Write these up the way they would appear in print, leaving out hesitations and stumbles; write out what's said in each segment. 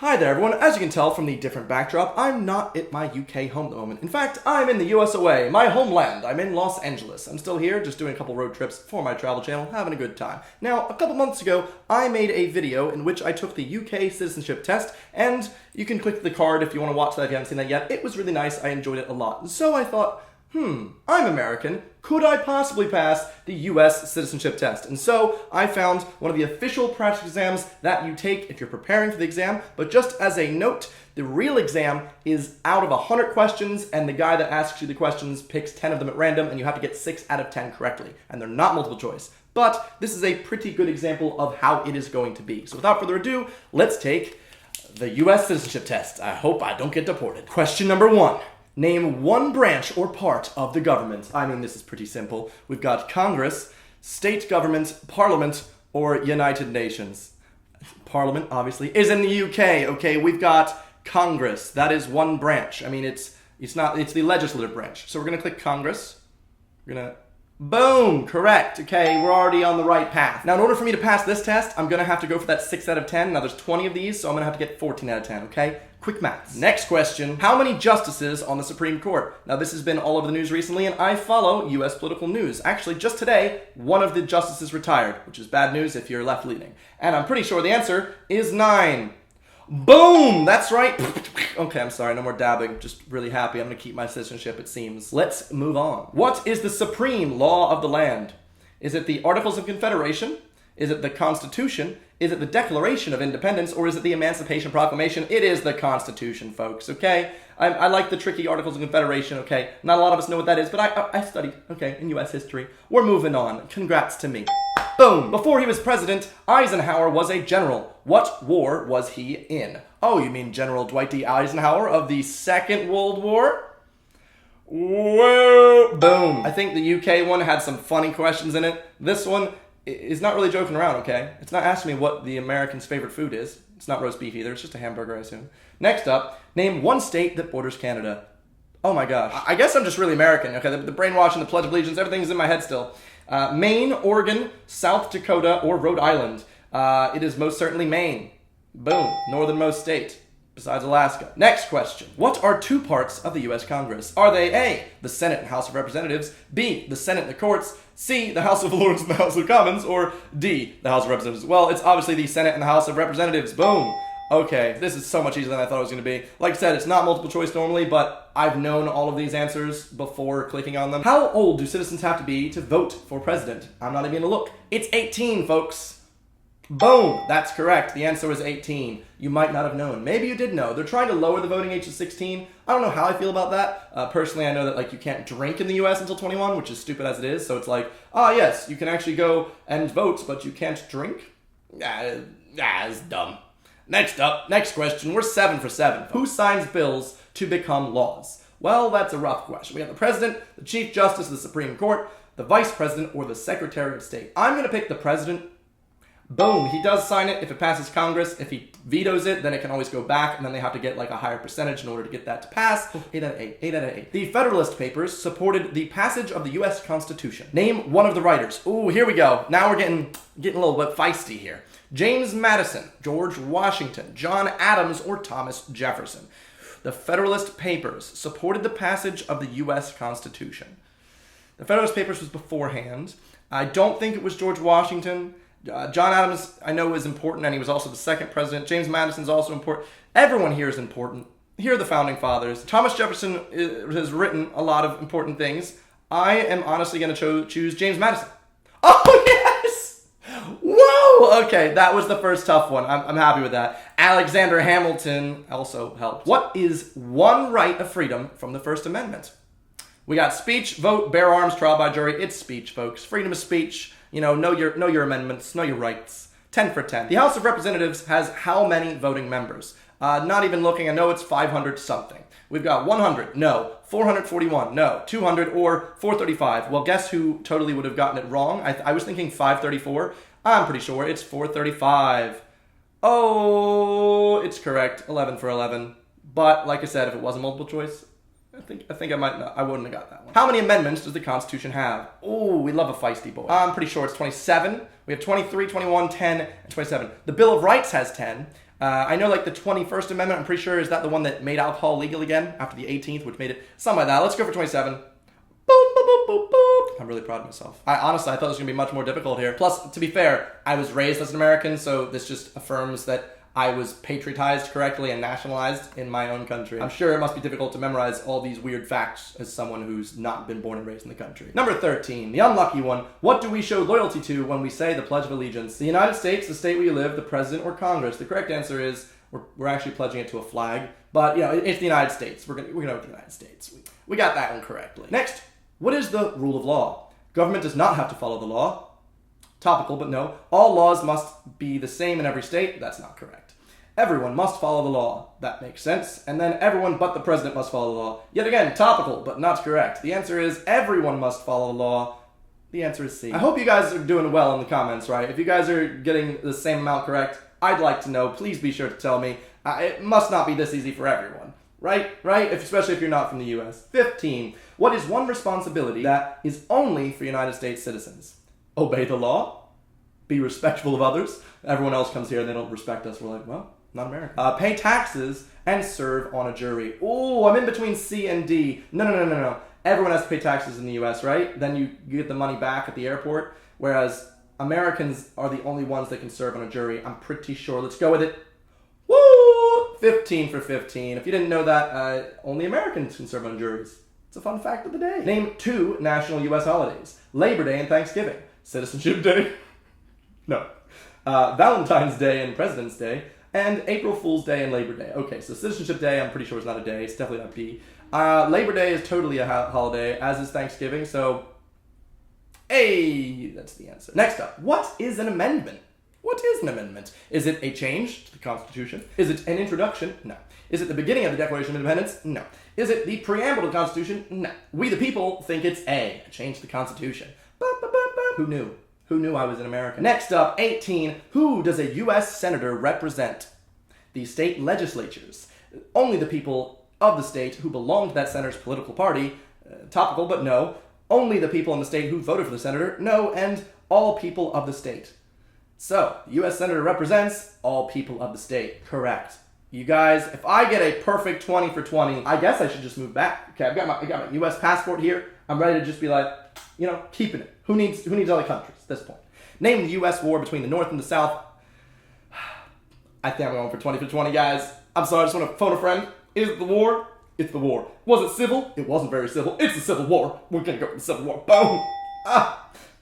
Hi there everyone, as you can tell from the different backdrop, I'm not at my UK home at the moment. In fact, I'm in the US of A, my homeland. I'm in Los Angeles. I'm still here, just doing a couple road trips for my travel channel, having a good time. Now, a couple months ago, I made a video in which I took the UK citizenship test, and you can click the card if you want to watch that if you haven't seen that yet. It was really nice, I enjoyed it a lot. So I thought, I'm American. Could I possibly pass the US citizenship test? And so I found one of the official practice exams that you take if you're preparing for the exam. But just as a note, the real exam is out of 100 questions, and the guy that asks you the questions picks 10 of them at random, and you have to get 6 out of 10 correctly. And they're not multiple choice. But this is a pretty good example of how it is going to be. So without further ado, let's take the US citizenship test. I hope I don't get deported. Question number 1. Name one branch or part of the government. I mean, this is pretty simple. We've got Congress, state government, Parliament, or United Nations. Parliament, obviously, is in the UK. Okay, we've got Congress. That is one branch. I mean, it's the legislative branch. So we're gonna click Congress. We're gonna, boom, correct. Okay, we're already on the right path. Now, in order for me to pass this test, I'm gonna have to go for that 6 out of 10. Now, there's 20 of these, so I'm gonna have to get 14 out of 10, okay? Quick maths. Next question. How many justices on the Supreme Court? Now, this has been all over the news recently, and I follow US political news. Actually, just today, one of the justices retired, which is bad news if you're left-leaning. And I'm pretty sure the answer is 9. Boom! That's right. Okay, I'm sorry, no more dabbing. Just really happy. I'm gonna keep my citizenship, it seems. Let's move on. What is the supreme law of the land? Is it the Articles of Confederation? Is it the Constitution? Is it the Declaration of Independence? Or is it the Emancipation Proclamation? It is the Constitution, folks, okay? I like the tricky Articles of Confederation, okay? Not a lot of us know what that is, but I studied, okay, in US history. We're moving on. Congrats to me. Boom! Before he was president, Eisenhower was a general. What war was he in? Oh, you mean General Dwight D. Eisenhower of the Second World War? Whoa! Boom. I think the UK one had some funny questions in it. This one is not really joking around, okay? It's not asking me what the American's favorite food is. It's not roast beef either. It's just a hamburger, I assume. Next up, name one state that borders Canada. Oh my gosh. I guess I'm just really American, okay? The brainwashing, the Pledge of Allegiance, everything's in my head still. Maine, Oregon, South Dakota, or Rhode Island. It is most certainly Maine. Boom. Northernmost state, besides Alaska. Next question. What are 2 parts of the U.S. Congress? Are they A, the Senate and House of Representatives, B, the Senate and the courts, C, the House of Lords and the House of Commons, or D, the House of Representatives? Well, it's obviously the Senate and the House of Representatives. Boom. Okay, this is so much easier than I thought it was going to be. Like I said, it's not multiple choice normally, but I've known all of these answers before clicking on them. How old do citizens have to be to vote for president? I'm not even going to look. It's 18, folks. Boom! That's correct. The answer was 18. You might not have known. Maybe you did know. They're trying to lower the voting age to 16. I don't know how I feel about that. Personally, I know that you can't drink in the US until 21, which is stupid as it is. So it's like, yes, you can actually go and vote, but you can't drink? It's dumb. Next up, next question. We're 7 for 7. Who signs bills to become laws? Well, that's a rough question. We have the president, the chief justice of the Supreme Court, the vice president, or the secretary of state. I'm going to pick the president. Boom, he does sign it if it passes Congress. If he vetoes it, then it can always go back, and then they have to get a higher percentage in order to get that to pass. 8 out of 8, 8 out of 8. The Federalist Papers supported the passage of the U.S. Constitution. Name one of the writers. Ooh, here we go. Now we're getting a little bit feisty here. James Madison, George Washington, John Adams, or Thomas Jefferson. The Federalist Papers supported the passage of the U.S. Constitution. The Federalist Papers was beforehand. I don't think it was George Washington. John Adams, I know, is important, and he was also the second president. James Madison's also important. Everyone here is important. Here are the founding fathers. Thomas Jefferson has written a lot of important things. I am honestly going to choose James Madison. Oh, yes! Whoa! Okay, that was the first tough one. I'm happy with that. Alexander Hamilton also helped. What is one right of freedom from the First Amendment? We got speech, vote, bear arms, trial by jury. It's speech, folks. Freedom of speech. Know your amendments, know your rights. 10 for 10. The House of Representatives has how many voting members? Not even looking, I know it's 500 something. We've got 100, no. 441, no. 200 or 435. Well, guess who totally would have gotten it wrong? I was thinking 534. I'm pretty sure it's 435. Oh, it's correct. 11 for 11. But like I said, if it wasn't multiple choice, I think I might not. I wouldn't have got that one. How many amendments does the Constitution have? Oh, we love a feisty boy. I'm pretty sure it's 27. We have 23, 21, 10, and 27. The Bill of Rights has 10. I know like the 21st Amendment, I'm pretty sure, is that the one that made alcohol legal again after the 18th, which made it something like that. Let's go for 27. Boop, boop, boop, boop, boop. I'm really proud of myself. Honestly, I thought it was going to be much more difficult here. Plus, to be fair, I was raised as an American, so this just affirms that I was patriotized correctly and nationalized in my own country. I'm sure it must be difficult to memorize all these weird facts as someone who's not been born and raised in the country. Number 13, the unlucky one. What do we show loyalty to when we say the Pledge of Allegiance? The United States, the state where you live, the president, or Congress? The correct answer is we're actually pledging it to a flag, but you know, it's the United States. We're gonna go with the United States. We got that one correctly. Next, what is the rule of law? Government does not have to follow the law. Topical, but no. All laws must be the same in every state. That's not correct. Everyone must follow the law. That makes sense. And then everyone but the president must follow the law. Yet again, topical, but not correct. The answer is everyone must follow the law. The answer is C. I hope you guys are doing well in the comments, right? If you guys are getting the same amount correct, I'd like to know. Please be sure to tell me. It must not be this easy for everyone. Right? Especially if you're not from the US. 15. What is one responsibility that is only for United States citizens? Obey the law. Be respectful of others. Everyone else comes here and they don't respect us. We're like, well, not American. Pay taxes and serve on a jury. Oh, I'm in between C and D. No. Everyone has to pay taxes in the US, right? Then you get the money back at the airport. Whereas Americans are the only ones that can serve on a jury. I'm pretty sure. Let's go with it. Woo! 15 for 15. If you didn't know that, only Americans can serve on juries. It's a fun fact of the day. Name 2 national US holidays. Labor Day and Thanksgiving. Citizenship Day. No. Valentine's Day and President's Day. And April Fool's Day and Labor Day. Okay, so Citizenship Day, I'm pretty sure is not a day. It's definitely not B. Labor Day is totally a holiday, as is Thanksgiving, so A, that's the answer. Next up, what is an amendment? What is an amendment? Is it a change to the Constitution? Is it an introduction? No. Is it the beginning of the Declaration of Independence? No. Is it the preamble to the Constitution? No. We the people think it's a change to the Constitution. Who knew? Who knew I was an American? Next up, 18. Who does a U.S. senator represent? The state legislatures. Only the people of the state who belong to that senator's political party. Topical, but no. Only the people in the state who voted for the senator. No. And all people of the state. So, the U.S. senator represents all people of the state. Correct. You guys, if I get a perfect 20 for 20, I guess I should just move back. Okay, I got my U.S. passport here. I'm ready to just be like, you know, keeping it. Who needs other countries at this point? Name the U.S. war between the North and the South. I think I'm going for 20 for 20, guys. I'm sorry, I just want to phone a friend. Is it the war? It's the war. Was it civil? It wasn't very civil. It's the Civil War. We're going to go with the Civil War. Boom!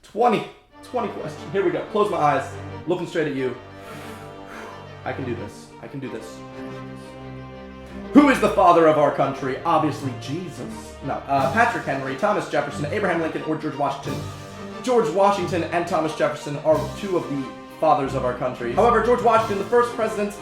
20 question. Here we go. Close my eyes. Looking straight at you. I can do this. I can do this. Who is the father of our country? Obviously, Jesus. No. Patrick Henry, Thomas Jefferson, Abraham Lincoln, or George Washington. George Washington and Thomas Jefferson are 2 of the fathers of our country. However, George Washington, the first president...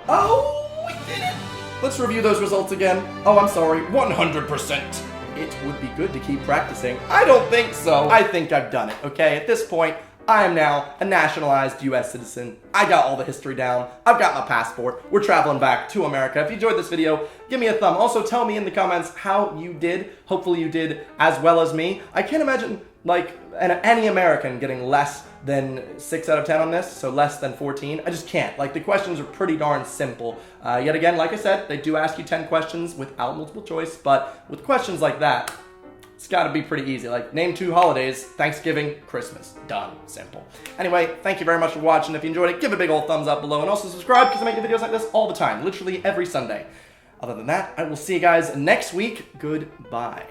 Oh, we did it! Let's review those results again. Oh, I'm sorry. 100%. It would be good to keep practicing. I don't think so. I think I've done it, okay? At this point, I am now a nationalized U.S. citizen. I got all the history down. I've got my passport. We're traveling back to America. If you enjoyed this video, give me a thumb. Also, tell me in the comments how you did. Hopefully you did as well as me. I can't imagine, like, any American getting less than 6 out of 10 on this, so less than 14. I just can't. Like, the questions are pretty darn simple. Yet again, like I said, they do ask you 10 questions without multiple choice, but with questions like that, it's got to be pretty easy. Like, name 2 holidays, Thanksgiving, Christmas. Done. Simple. Anyway, thank you very much for watching. If you enjoyed it, give a big old thumbs up below, and also subscribe because I make videos like this all the time, literally every Sunday. Other than that, I will see you guys next week. Goodbye.